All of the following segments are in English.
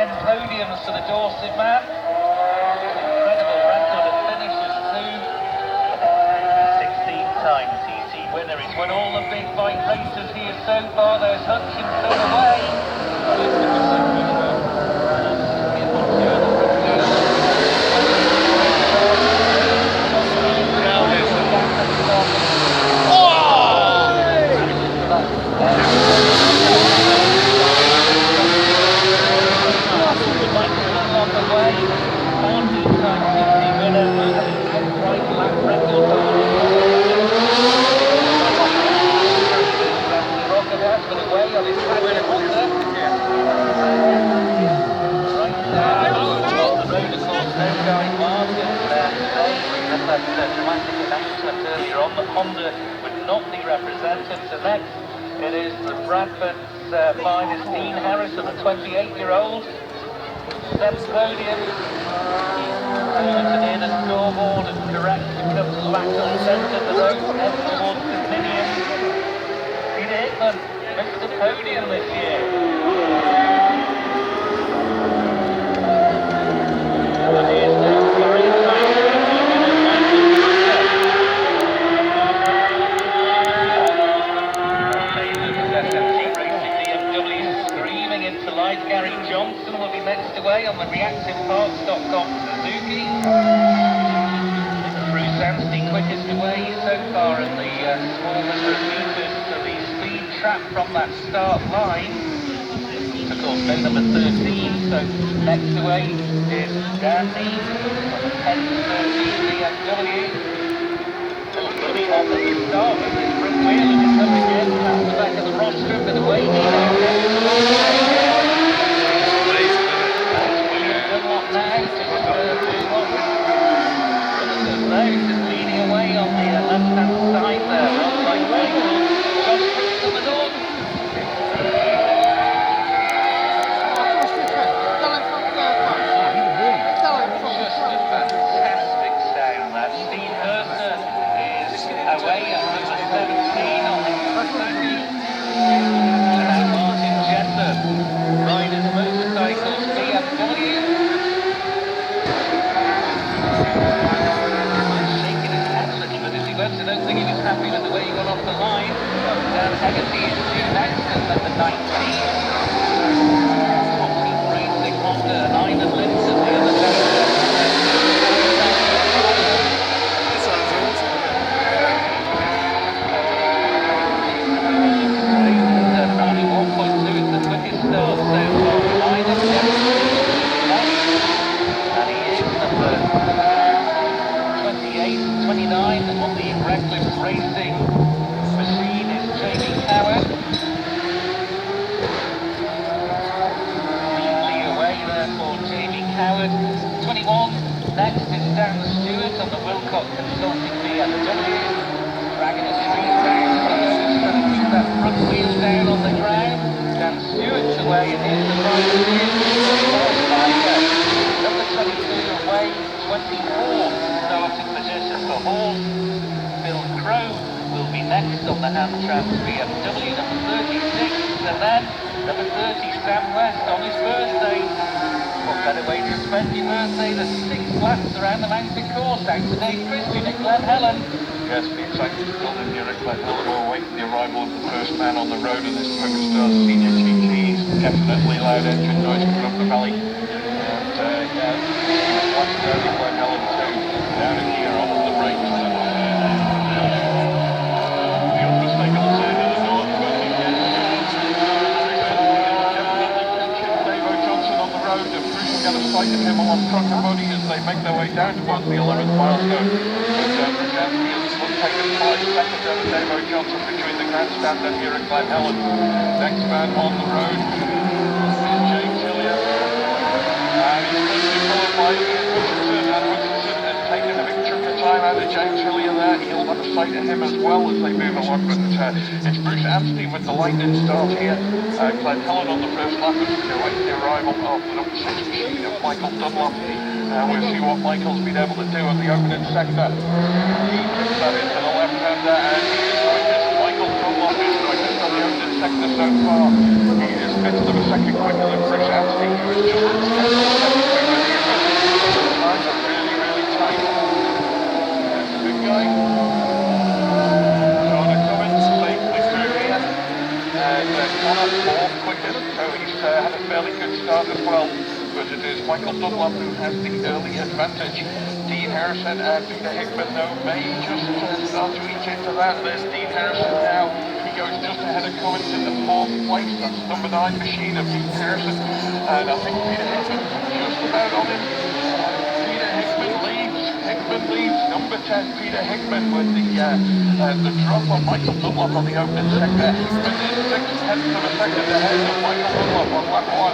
10 podiums for the Dorset man. Incredible record of finishes too. 16-time TT winner. He's won all the big bike races here so far. There's Hutchinson away. Earlier on, the Honda would not be represented. So next, it is the Bradford's finest Dean Harrison, the 28-year-old. Steps podium. To near the scoreboard and direct becomes back on centre for those head towards the Minion. Peter Hickman missed the podium this year. And here's the very Johnson will be next away on the reactive parts.com Suzuki. Bruce Ramsay quickest away so far in the small number of meters to the speed trap from that start line. Of course, no number 13, so next away is Dandy on the 10-13 BMW. Really on the start with his front wheel and it's up again past the back of the rostrum with the way just leading away on the left-hand side there, well, like Michael, Josh coming on. Just a fantastic sound that. Steve Hurster is away at number 17 on the and Martin Jessup, Riders Motorcycles BMW. I don't think he was happy with the way he got off the line. Haggerty is due next at number 19. 14 Racing Honda and Ivan Linton the other day. Running 1.2 is the quickest start so far. Ivan and he is number 29 on the Reckless Racing machine is Jamie Howard. Neatly away there for Jamie Howard. 21, next is Dan Stewart on the Wilcox Consulting BMW. Dragging his feet down for those trying to keep that front wheel down on the ground. Dan Stewart's away and here's the rider here. Sidecar. Number 22 away, 24. Starting position for Hall. Phil Crow will be next on the Hamtram's BMW, number 36, and then number 30, Sam West on his birthday. What better way to spend your birthday than 6 laps around the mountain course out to Dave Christian at Glen Helen. Yes, the excitement is building here at Glen Helen. We're awaiting the arrival of the first man on the road of this Superstar Senior GT. Definitely loud engine noise coming up the valley. And what's there in Glen Helen too, down in here on the brakes. Get a sight of him along Crockerbody as they make their way down towards the 11th milestone. But Ramsay is taken 5 seconds over Davo Johnson between the grandstand and here at Glen Helen. Next man on the road is James Hillier. And he's closely followed by Ian Hutchinson, and Hutchinson has taken a big chunk of time out of James Hillier there. He'll have a sight of him as well as they move along. But it's Bruce Ramsay with the lightning start here. Glen Helen on the first lap as we await the arrival of the number 6 machine of Michael Dunlop. We'll see what Michael's been able to do in the opening sector. He kicks that into the left-hander and he is quickest. Michael Dunlop is quickest on the opening sector so far. He is fifth of a second quicker than Bruce Anthony, who was just a tenth of a second quicker than the original. Times are really, really tight. There's the big guy. Connor coming safely through here. And Connor fourth quickest, so he's had a fairly good start as well. But it is Michael Dunlop who has the early advantage. Dean Harrison and Peter Hickman, though, may just start to eat into that. There's Dean Harrison now. He goes just ahead of Cummins in the fourth place. That's number 9 machine of Dean Harrison. And I think Peter Hickman just about on him. Peter Hickman leads. Hickman leads. Number 10, Peter Hickman, with the drop on Michael Dunlop on the opening sector. Hickman is 6/10 of a second ahead of Michael Dunlop on lap 1.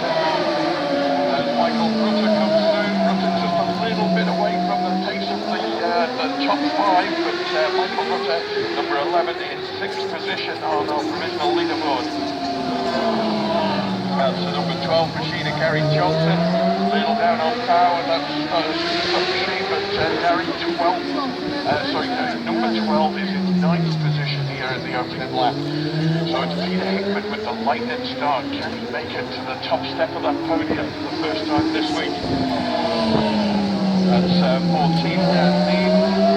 As Michael Rutter comes through, Rutter just a little bit away from the pace of the top 5, but Michael Rutter, number 11, in 6th position on our provisional leaderboard. That's the number 12 machine of Gary Johnson, a little down on power, that's a machine, but Gary 12, number 12 is in 9th position here at the opening lap. So it's Peter Hickman with the lightning start. Can he make it to the top step of that podium for the first time this week? That's 14 Dan Neal.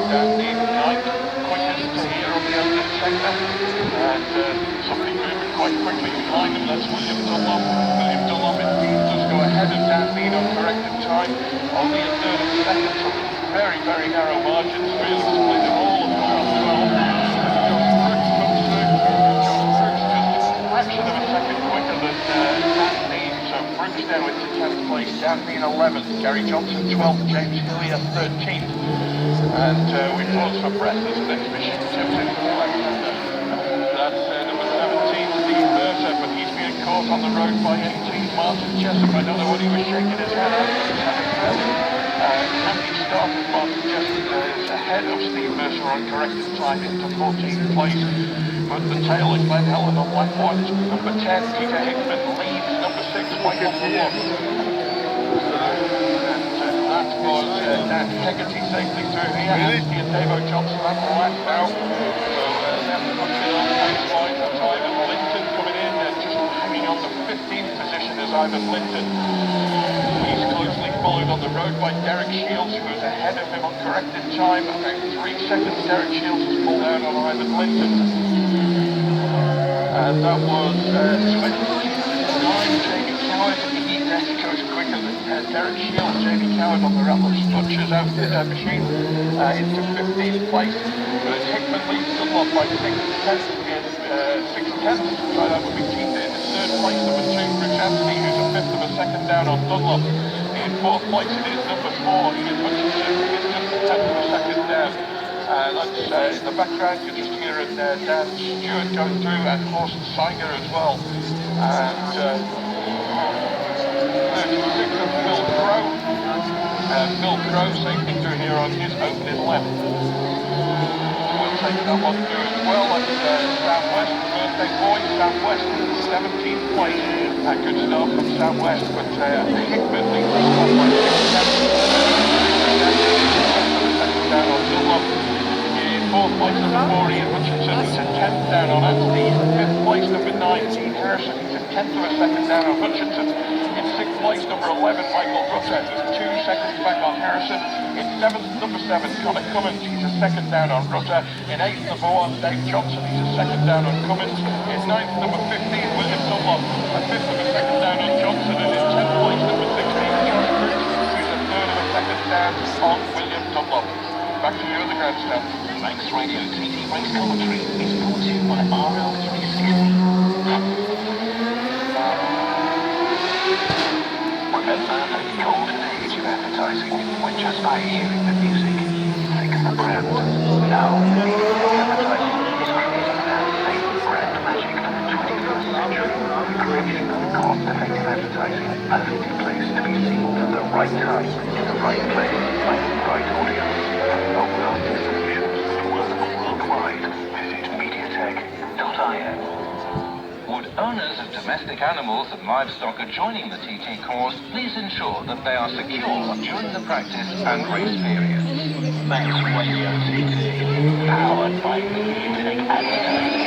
Dan Neal 9th quickest here on the opening sector. And somebody moving quite quickly behind him, that's William Dunlop. William Dunlop indeed does go ahead of Dan Neal on corrected time. Only a third of a second, so very, very narrow margins, really split it all of 12. Fraction of a second quicker than Dan Neal, so Brooks now into 10th place, Dan Neal 11th, Gary Johnson 12th, James Hillier 13th, and we pause for breath as the next mission tips in for Alexander. That's number 17, Steve Mercer, but he's being caught on the road by 18, Martin Jessup. I don't know what he was shaking his head at, but he's having fairly handy start with Martin Jessup is ahead of Steve Mercer on corrected time into 14th place. But the tail is Glenn Helen on lap 1. Number 10, Peter Hickman leads. Number 6, Michael Dunlop. And that was Dan Hegarty safely through here. Anthony and Davo Johnson at the lap now. So that's the pace line. That's Ivan Linton coming in and just hanging on the 15th position is Ivan Linton. He's closely followed on the road by Derek Shields, who is ahead of him on corrected time. About 3 seconds Derek Shields has pulled out on Ivan Linton. And that was 29, Jamie Coward. He goes quicker than Derek Shields. Jamie Coward on the Rattler Butchers outfit machine into 15th place. But Hickman leads Dunlop by 6/10. So that would be Keith in 3rd place. Number 2, Bruce Anthony, who's a 5th of a second down on Dunlop. In 4th place it is number 4, Ian Hutchinson, who is just a 10th of a second down. That's in the background, you're just hearing Dan Stewart going through and Horst Sidecar as well. And 36 of Bill Crow. Bill Crow safely through here on his opening left. We'll take that one through as well. That's Southwest, the birthday boy, Southwest, 17th place. Good start from Southwest, but Hickman leads this one by 6/10. Down on Dunlop. 4th place, number 4, Ian Hutchinson, he's a 10th down on Anthony. 5th place, number 9, Dean Harrison, he's a 10th of a second down on Hutchinson. In 6th place, number 11, Michael Rutter, he's 2 seconds back on Harrison. In 7th, number 7, Connor Cummins, he's a 2nd down on Rutter. In 8th, number 1, Dave Johnson, he's a 2nd down on Cummins. In 9th, number 15, William Dunlop, a 5th of a second down on Johnson. And in 10th place, number 16, Josh Brooks, who's a 3rd of a second down on William Dunlop. Back to you at the grandstand. Manx Radio TT race commentary is brought to you by RL360. Remember the golden age of advertising when just by hearing the music, think of the brand. Now, advertising is creating that same brand magic for the 21st century. Creation of cost-effective advertising, perfectly placed to be seen at the right time, in the right place, by the right audience. Long-lasting solutions that work worldwide. Visit MediaTek.io. Would owners of domestic animals and livestock are joining the TT course please ensure that they are secure during the practice and race periods. Manx Radio TT, powered by MediaTek Advertising.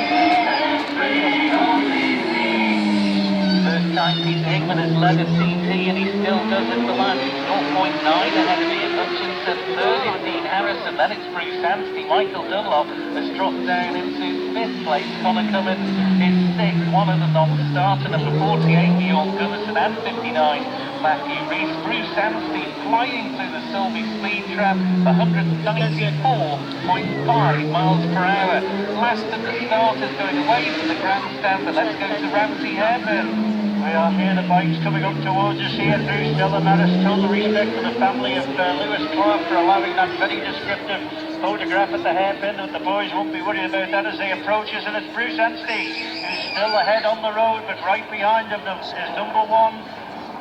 First time Peter Hickman has led at TT and he still does it for last 0.9 ahead of Ian Hutchinson. Third is Dean Harrison, then it's Bruce Anstey. Michael Dunlop has dropped down into 5th place. Connor Cummins is 6th, one of the non-starter, number 48, Bjorn Gunnison, and 59, Matthew Rees. Bruce Anstey flying through the Sulby speed trap, 194.5 miles per hour. Last of the starters going away from the grandstand, but let's go to Ramsay Hairpin. We are here, the bike's coming up towards us here through Stella Maris. Total respect for the family of Lewis Clark for allowing that very descriptive photograph at the hairpin, and the boys won't be worried about that as they approach us. And it's Bruce Anstey who's still ahead on the road, but right behind him is number one.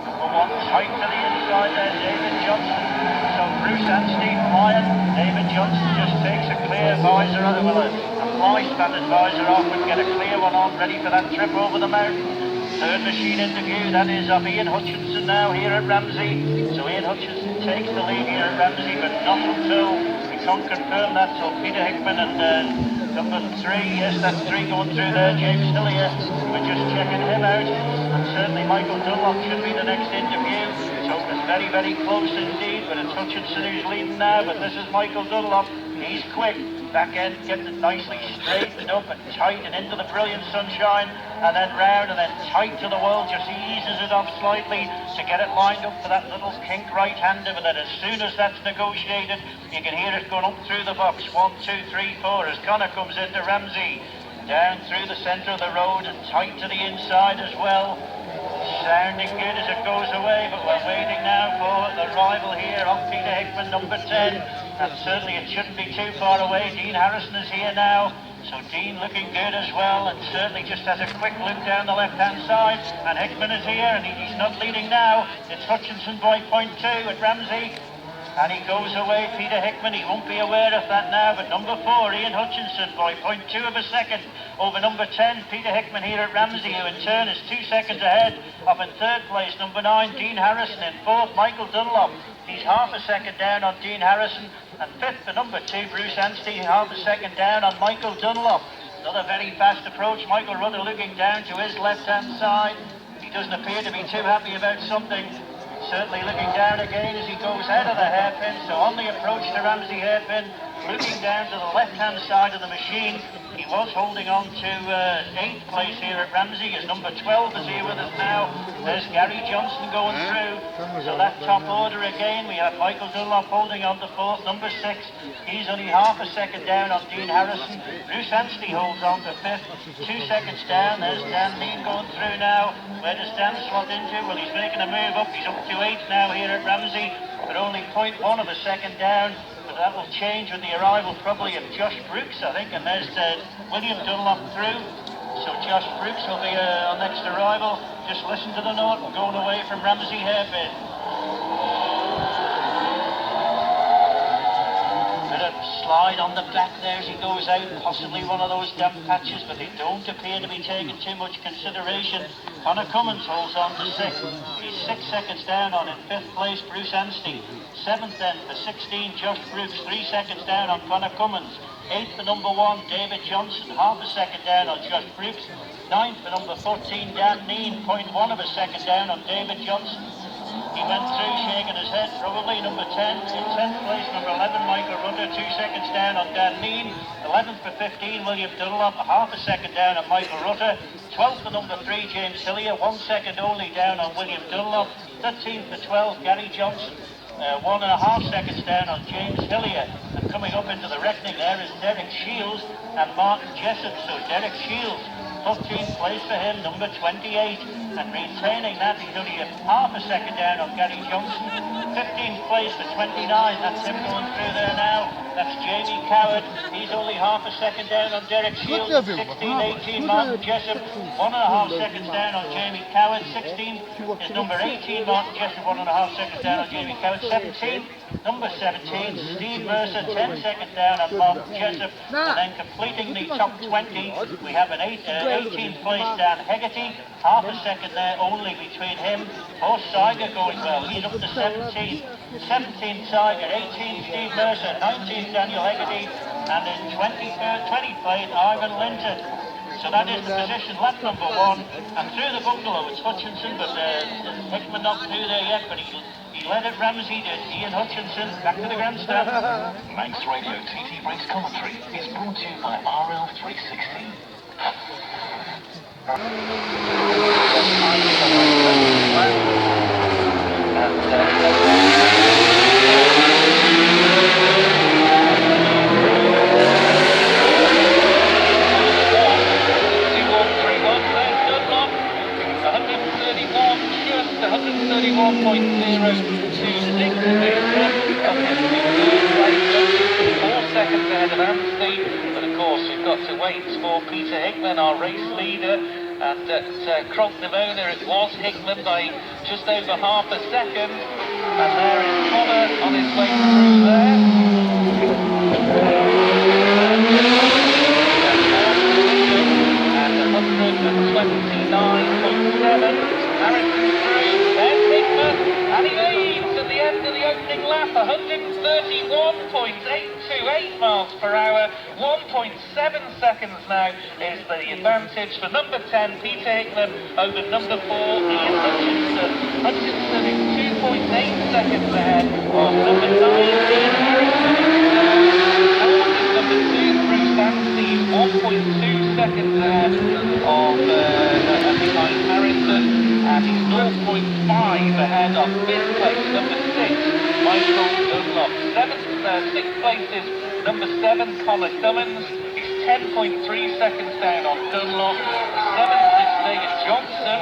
Number one tight to the inside there, David Johnson. So Bruce Anstey flying. David Johnson just takes a clear visor, well, a fly standard visor off and get a clear one on, ready for that trip over the mountain. Third machine interview, that is of Ian Hutchinson now here at Ramsay. So Ian Hutchinson takes the lead here at Ramsay, but not until we can't confirm that. So Peter Hickman and number 3, yes, that's 3 going through there, James Hillier. We're just checking him out. And certainly Michael Dunlop should be the next interview. So it's very, very close indeed, but it's Hutchinson who's leading now. But this is Michael Dunlop. He's quick. Back end gets it nicely straightened up and tight and into the brilliant sunshine, and then round and then tight to the wall, just eases it off slightly to get it lined up for that little kink right-hander. But then as soon as that's negotiated, you can hear it going up through the box. 1, 2, 3, 4 as Connor comes into Ramsay. Down through the centre of the road and tight to the inside as well. Sounding good as it goes away, but we're waiting now for the rival here of Peter Hickman, number 10. And certainly it shouldn't be too far away. Dean Harrison is here now. So Dean looking good as well, and certainly just has a quick look down the left-hand side. And Hickman is here, and he's not leading now. It's Hutchinson by 0.2 at Ramsay. And he goes away, Peter Hickman, he won't be aware of that now, but number 4, Ian Hutchinson, by 0.2 of a second over number 10, Peter Hickman here at Ramsay, who in turn is 2 seconds ahead. Up in 3rd place, number 9, Dean Harrison. In 4th, Michael Dunlop. He's half a second down on Dean Harrison. And 5th, for number 2, Bruce Anstey, half a second down on Michael Dunlop. Another very fast approach. Michael Rutter looking down to his left-hand side. He doesn't appear to be too happy about something. Certainly looking down again as he goes out of the hairpin. So on the approach to Ramsay hairpin, looking down to the left-hand side of the machine. He was holding on to 8th place here at Ramsay, as number 12 is here with us now. There's Gary Johnson going through. So that top order again, we have Michael Dunlop holding on to 4th, number 6. He's only half a second down on Dean Harrison. Bruce Anstey holds on to 5th, 2 seconds down. There's Dan Lean going through now. Where does Dan slot into? Well, he's making a move up. He's up to 8th now here at Ramsay, but only 0.1 of a second down. But that will change with the arrival probably of Josh Brooks, I think, and there's William Dunlop through. So Josh Brooks will be our next arrival. Just listen to the note, we're going away from Ramsay hairpin. Bit of slide on the back there as he goes out, possibly one of those damp patches, but they don't appear to be taking too much consideration. Connor Cummins holds on to 6th. He's 6 seconds down on in 5th place, Bruce Anstey. 7th then for 16, Josh Brooks, 3 seconds down on Connor Cummins. 8th for number 1, David Johnson, half a second down on Josh Brooks. 9th for number 14, Dan Neen, 0.1 of a second down on David Johnson. He went through shaking his head, probably number 10. In 10th place, number 11, Michael Rutter, 2 seconds down on Dan Neen. 11th for 15, William Dunlop, half a second down on Michael Rutter. 12th for number 3, James Hillier, 1 second only down on William Dunlop. 13th for 12, Gary Johnson. 1.5 seconds down on James Hillier. And coming up into the reckoning there is Derek Shields and Martin Jessup. So Derek Shields, 15th place for him, number 28. And maintaining that, he's only half a second down on Gary Johnson. 15th place for 29, that's him going through there now. That's Jamie Coward. He's only half a second down on Derek Shields. 16-18, Martin Jessup. 1.5 seconds down on Jamie Coward. 16th is number 18, Martin Jessup. 1.5 seconds down on Jamie Coward. 17th, number 17, Steve Mercer. 10 seconds down on Martin Jessup. And then completing the top 20, we have an 18th place Dan Hegarty. Half a second there only between him. Horse Sidecar going well. He's up to 17th. 17th Sidecar, 18th Steve Mercer, 19th Daniel Hegarty, and in 20th place Ivan Linton. So that is the position, lap number 1. And through the bungalow, it's Hutchinson, but Hickman not through there yet, but he led it, Ramsay did. Ian Hutchinson, back to the grandstand. Manx Radio TT Race Commentary is brought to you by RL360. Seconds ahead of Ramsay, but of course you've got to wait for Peter Hickman, our race leader, and at Cronknamona it was Hickman by just over half a second, and there is Connor on his way through there. And 129.7, Harrison through, there's Hickman, and he leads at the end of the opening lap, 131.828 miles per hour, 1.7 seconds now is the advantage for number 10, Peter Hickman, over number 4, Ian Hutchinson. Hutchinson is 2.8 seconds ahead of number 9, Ian Harrison. Fourth is number 2, Bruce Ramsay, 1.2 seconds ahead of behind Harrison, and he's 0.5 ahead of fifth place, number 6, Michael Dunlop. Sixth place is number 7, Connor Cummins. He's 10.3 seconds down on Dunlop. Seventh is David Johnson,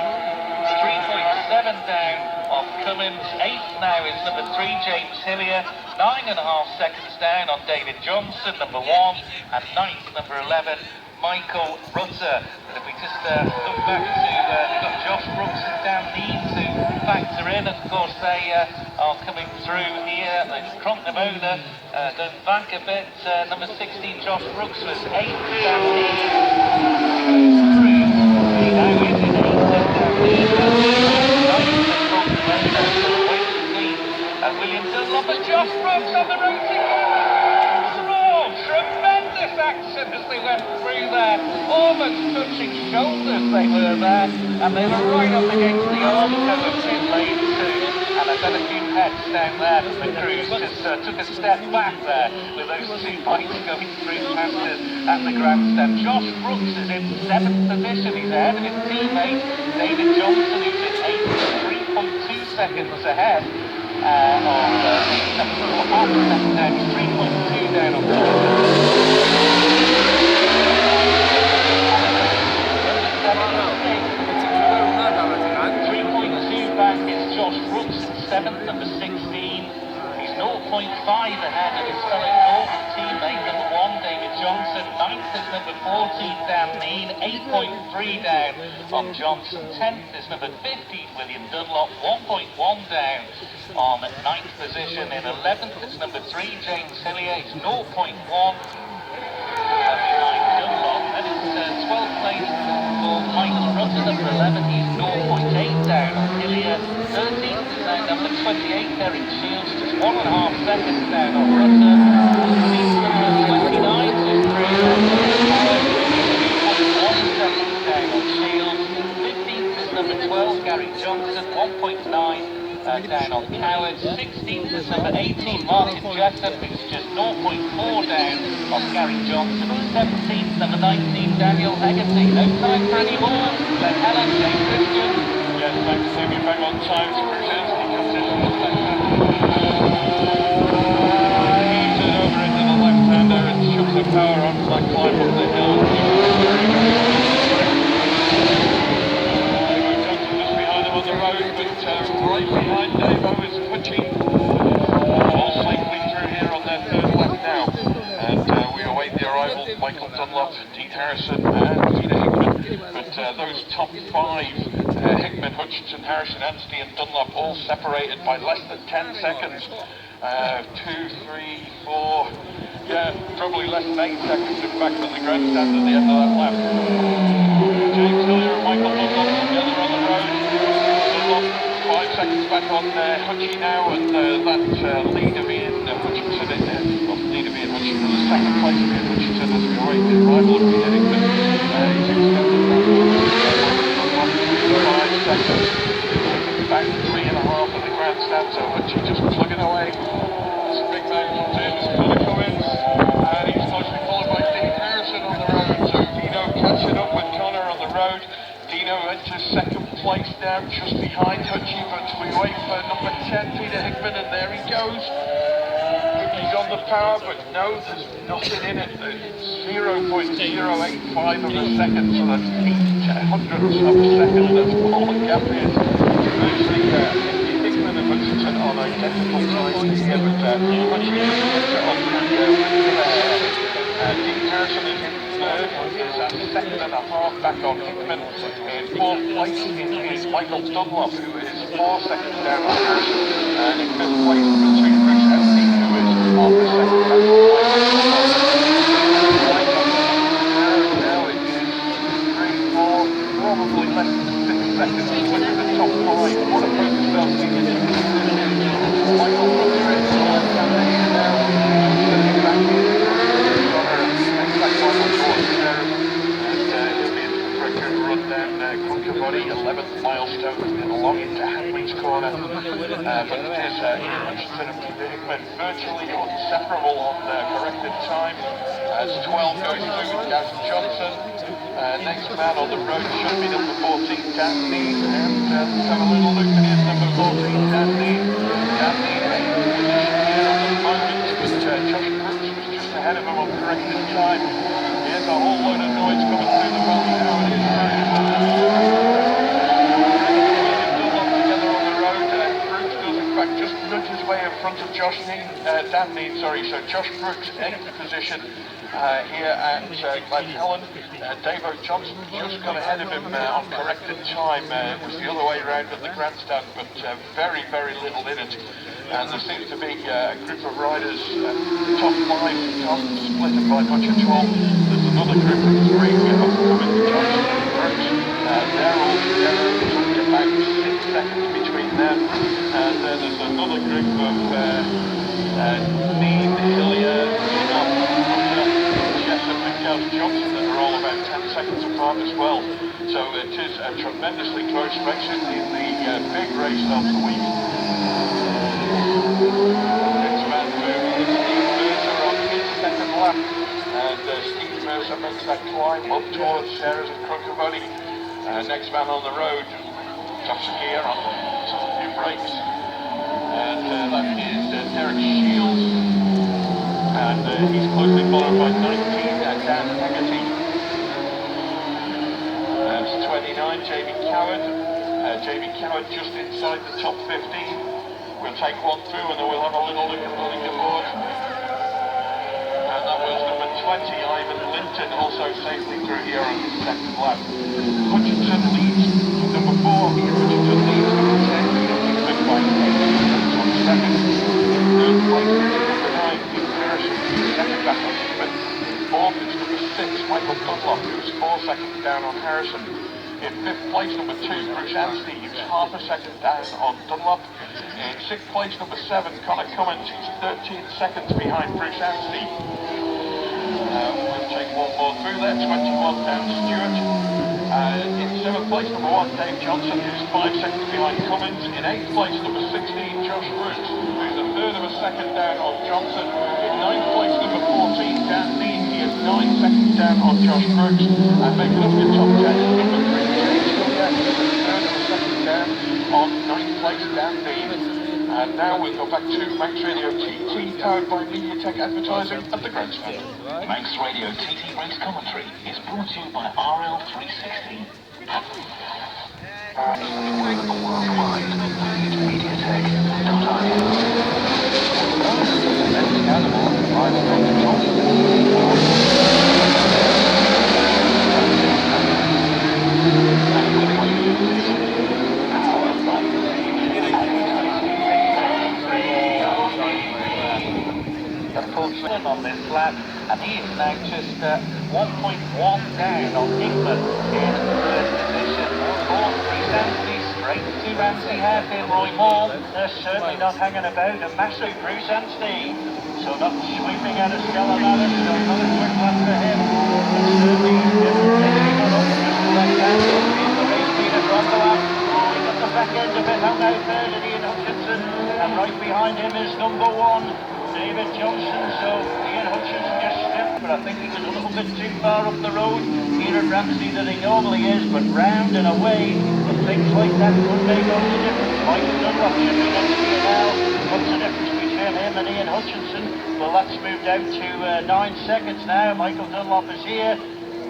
3.7 down on Cummins. Eighth now is number 3, James Hillier, 9.5 seconds down on David Johnson, number 1, and ninth, number 11, Michael Rutter. But if we just look back to, we've got Josh Brooks and Dan Dean to factor in, and of course they are coming through here. It's Cronknamona, going back a bit, number 16 Josh Brooks was 8th, Dan Dean through, he now is in 8th, Dan Dean, 9th at Cronknamona, so wait to see. William Dunlop and Josh Brooks on the racing cars. Oh, tremendous action as they went through there, almost touching shoulders they were there, and they were right up against the arms of pit lane 2, and I bet a few heads down there from the crews just took a step back there with those 2 bikes going through past us at the grandstand. Josh Brooks is in 7th position, he's ahead of his teammate David Johnson, who's in 8th, 3.2 seconds ahead of half a second down, 3.2 down on back is Josh Brooks in 7th, number 16. He's 0.5 ahead of his fellow Norton teammate, number 1, David Johnson. 9th is number 14, Dan Mean. 8.3 down on Johnson. 10th is number 50, William Dunlop. 1.1 down on 9th position. In 11th is number 3, James Hillier. He's 0.1 behind Dunlop. Then it's 12th place for Michael Rutter, number 11. He's 0.8 down on Hillier. 13th is now number 28, Derek Shields, just 1.5 seconds down on Rutter. 29th is through 2.1 seconds down on Shields. 15th is number 12, Gary Johnson, 1.9 down on Coward. 16th is number 18, Martin Jessup, who's just 0.4 down on Gary Johnson. 17th, number 19, Daniel Hegarty. No time for any more. Glenn Helen, Jane Christian. Yes, thanks to him, back on time. Krzyzewski comes in from the second. Eases over into the left-hander and shoves the power on as I climb up the hill. Johnson just behind him on the road, but right behind Davo is Hutchie. All safely through here on their third lap now. And we await the arrival of Michael Dunlop, Dean Harrison and Peter Hickman. But those top 5, Hickman, Hutchinson, Harrison, Anstey and Dunlop, all separated by less than 10 seconds. 2, 3, 4, yeah, probably less than 8 seconds in fact at the grandstand at the end of that lap. James Hillier and Michael Dunlop together on the road. Dunlop 5 seconds back on Hutchie now, and that leader being Hutchinson, leader being Hutchinson, the second place being Hutchinson as we await the arrival of Peter Hickman. He's extended lap. 5 seconds. Back 3.5 of the grandstand, so Hutchinson just plugging away. That's a big man comes in, it's Connor Cummins, and he's closely followed by Dean Harrison on the road. So Dino catching up with Connor on the road. Dino enters second place now, just behind Hutchie, but we wait for number 10, Peter Hickman, and there he goes. He's on the power, but no, there's nothing in it. 0.085 of a second, so that's 0.08 of a second. That's all the gap is. Virtually, Hickman and Hutchinson on identical times here, but Hutchinson gets it off and Dean Harrison is in third, is a second and a half back on Hickman. In fourth place is Michael Dunlop, who is 4 seconds down on Harrison. And in fifth place, number 2, Bruce Ramsay, who is half a second back on Now it is 3, 4, probably less than 6 seconds to look at the top 5. What a focus they'll see in the Michael Dunlop is on Ramsay now. Sitting back in. Crunker body, 11th milestone, and along into Hadley's corner. But it is Hutchinson and Peter Hickman virtually inseparable on corrected time. As 12 goes through with Gaz Johnson. Next man on the road should be number 14, Dan Neal. And let's have a little look at his number 14, Dan Neal. Dan Neal in position here at the moment, but Josh Brooks was just ahead of him on corrected time. Here's a whole load of noise coming through the valley now. It is together on the road. Brooks does in fact just nudge his way in front of Dan Neal, sorry. So Josh Brooks, 8th position here at Glen Helen. Davo Johnson just got ahead of him on corrected time. It was the other way around at the grandstand, but very, very little in it. And there seems to be a group of riders, top 5, split by much of 12. There's another group of 3 Cummins, Johnson and Brooks. They're all together, only about 6 seconds between them. And then there's another group of Neal, Hilliard, Jessup and Gaz Johnson that are all about 10 seconds apart as well. So it is a tremendously close race in the big race of the week. Next man through is Steve Mercer on his second lap, and Steve Mercer makes that climb up towards Sarah's and Crunker body. Next man on the road, tops of gear on some new brakes, and that is Derek Shields, and he's closely followed by 19, Dan Haggerty. That's 29, Jamie Coward. Jamie Coward just inside the top 15. We'll take one through and then we'll have a little look at the leaderboard. And that was number 20, Ivan Linton, also safely through here on his second lap. Hutchinson leads number 4, Hutchinson leads number 10, Peter Hickman by 8 seconds on second. Third place is number 9, Dean Harrison, second back on Hickman. Fourth is number 6, Michael Dunlop, who's 4 seconds down on Harrison. In fifth place, number 2, Bruce Ramsay, who's half a second down on Dunlop. In sixth place, number 7, Connor Cummins, he's 13 seconds behind Bruce Ramsay. We'll take one more through there, 21 down Stewart. In seventh place, number 1, Dave Johnson, who's 5 seconds behind Cummins. In eighth place, number 16, Josh Brooks, who's a third of a second down on Johnson. In ninth place, number 14, Dan Neal, he is 9 seconds down on Josh Brooks. And making up the top 10 is number 3, James Hilliard, who's a third of a second down on 9th place, Dan Neal. And now we'll go back to Manx Radio TT, powered by MediaTek Advertising at the grandstand. Manx Radio TT race commentary is brought to you by RL360. Available worldwide. Visit MediaTek.io. Domestic animals, livestock, on this lap, and he is now just 1.1 down on Hickman in third position. Fourth, Ramsay, straight to Ramsay hairpin. Roy Moore, they're certainly not hanging about. A massive Bruce Ramsay, so not sweeping out of Stella Maddox, so another quick lap for him. But certainly, he's not up end of it, hung out there to Ian Hutchinson, and right behind him is number 1, David Johnson. So Ian Hutchinson just stepped, but I think he was a little bit too far up the road here at Ramsay than he normally is, but round and away, and things like that could make all the difference. Michael Dunlop should be next to you now. What's the difference between him and Ian Hutchinson? Well, that's moved out to 9 seconds now. Michael Dunlop is here,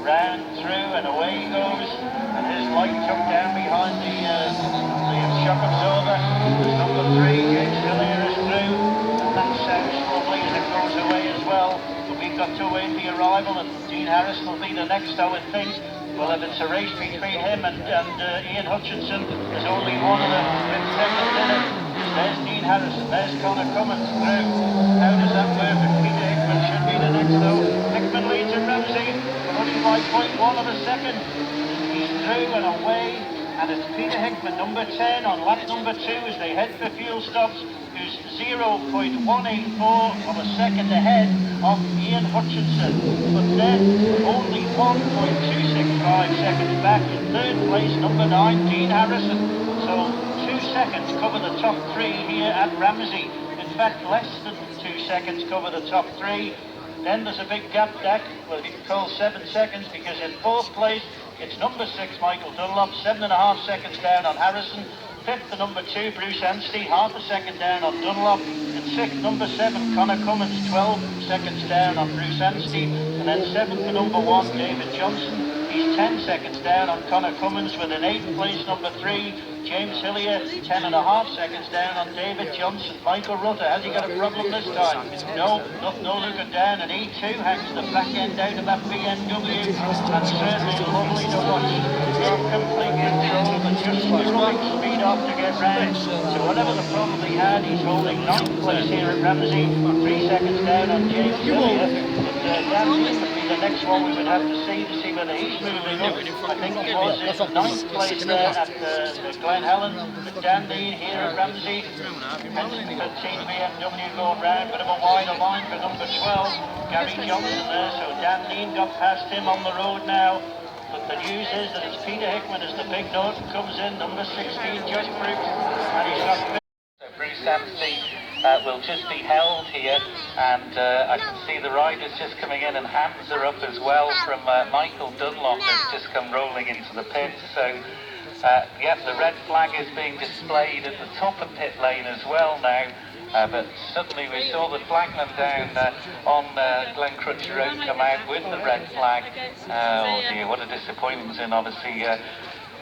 round through and away he goes, and his light tucked down behind the shock absorber. There's number 3, James Hillier is through, and that sounds lovely as it goes away as well. But we've got to await the arrival, and Dean Harrison will be the next, I would think. Well, if it's a race between him and Ian Hutchinson, there's only one of them with seconds in it. There's Dean Harrison, there's Connor Cummins through. How does that work? And Peter Hickman should be the next though. Hickman leads at Ramsay, but only by 0.1 of a second. He's through and away, and it's Peter Hickman, number 10, on lap number 2 as they head for fuel stops, who's 0.184 of a second ahead of Ian Hutchinson. But then only 1.265 seconds back in third place, number 9, Dean Harrison. So 2 seconds cover the top 3 here at Ramsay. In fact, less than 2 seconds cover the top 3. Then there's a big gap back, well, you can call 7 seconds, because in 4th place it's number 6, Michael Dunlop, 7.5 seconds down on Harrison. 5th, the number 2, Bruce Anstey, half a second down on Dunlop. And 6th, number 7, Connor Cummins, 12 seconds down on Bruce Anstey. And then 7th, the number 1, David Johnson. He's 10 seconds down on Connor Cummins, with an 8th place number 3, James Hillier, 10.5 seconds down on David Johnson. Michael Rutter, has he got a problem this time? No looking down, and he too hangs the back end out of that BMW, and certainly lovely to watch. In complete control, but just running speed off to get round. So whatever the problem he had, he's holding 9th place here at Ramsay, 3 seconds down on James Hillier. But Dan Dean would be the next one we would have to see whether he's moving up. I think he was in 9th place there at Glen Helen. But Dan Dean here at Ramsay, Hutchinson 15 BMW going round, bit of a wider line for number 12, Gary Johnson there. So Dan Dean got past him on the road now. But the news is that it's Peter Hickman as the big note comes in, number 16, Josh Brooks, and he's got... So Bruce Ramsay will just be held here, and I can see the riders just coming in, and hands are up as well from Michael Dunlop has just come rolling into the pits. So yeah, the red flag is being displayed at the top of pit lane as well now. But suddenly we saw the flagman down on Glen Crutcher Road come out with the red flag. Oh dear, what a disappointment, and obviously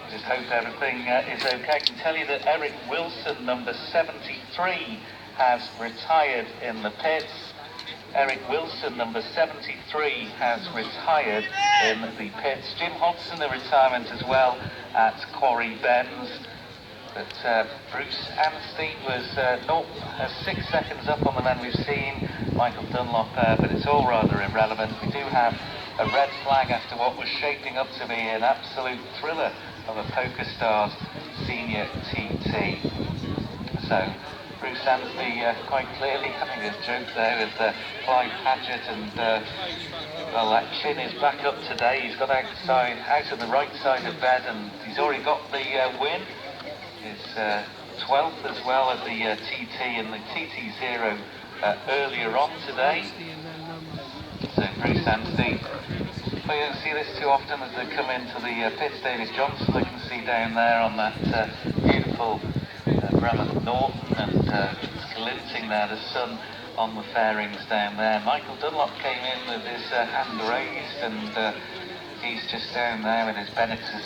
just hope everything is okay. I can tell you that Eric Wilson, number 73, has retired in the pits. Eric Wilson, number 73, has retired in the pits. Jim Hodgson, the retirement as well at Quarry Bends. But Bruce Anstey was 6 seconds up on the men we've seen, Michael Dunlop, but it's all rather irrelevant. We do have a red flag after what was shaping up to be an absolute thriller of a Poker Stars senior TT. So Bruce Anstey quite clearly having a joke there with Clive Paget, and well, that chin is back up today. He's got out of the right side of bed, and he's already got the win. His 12th as well at the TT and the TT0 earlier on today. So Bruce Anstey, well, you don't see this too often as they come into the pits. David Johnson, I can see down there on that beautiful Bremont Norton, and glinting there, the sun on the fairings down there. Michael Dunlop came in with his hand raised, and he's just down there with his Bennett's